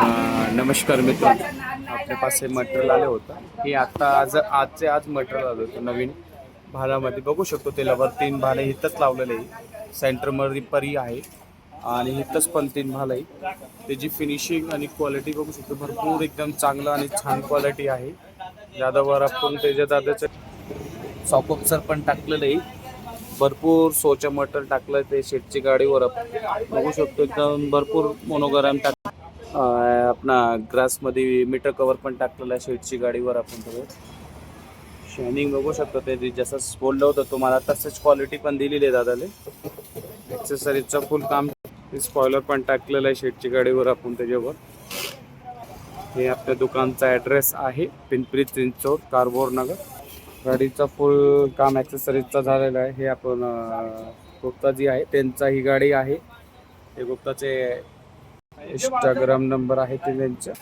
नमस्कार मित्र, आपल्या पास हे मटेरियल आले होतं. हे आता आज मटेरियल आलं होतं नवीन भालामध्ये. बघू शकतो ते लवर 3 भाले इथंच लावलेले आहे. सेंटरमध्ये परी आहे आणि इथंच पण 3 भाला आहे. त्याची फिनिशिंग आणि क्वालिटी बघू शकतो, भरपूर एकदम चांगलं आणि छान क्वालिटी आहे. दादावर आपण त्याच्या दादाचं सॉकॉप्सर पण टाकलेलं आहे. भरपूर सोचं मटेरियल टाकलं ते शेटची गाडीवर बघू शकतो. एकदम भरपूर मोनोग्राम आपला ग्रासमध्ये मीटर कवर पण टाकलेला आहे शेटची गाडीवर. आपण सगळं शायनिंग बघू शकतो. ते जसं बोललं होतं तुम्हाला तसंच क्वालिटी पण दिलेली आहे दादाले. ॲक्सेसरीजचं फुल काम, स्पॉयलर पण टाकलेलं आहे शेटची गाडीवर आपण त्याच्यावर. हे आपल्या दुकानचा ॲड्रेस आहे पिंपरी चिंचवड, कारभार नगर. गाडीचा फुल काम ॲक्सेसरीजचा झालेला आहे. हे आपण गुप्ता जी आहे त्यांचा ही गाडी आहे. हे गुप्ताचे इंस्टाग्राम नंबर आहे ते त्यांचा.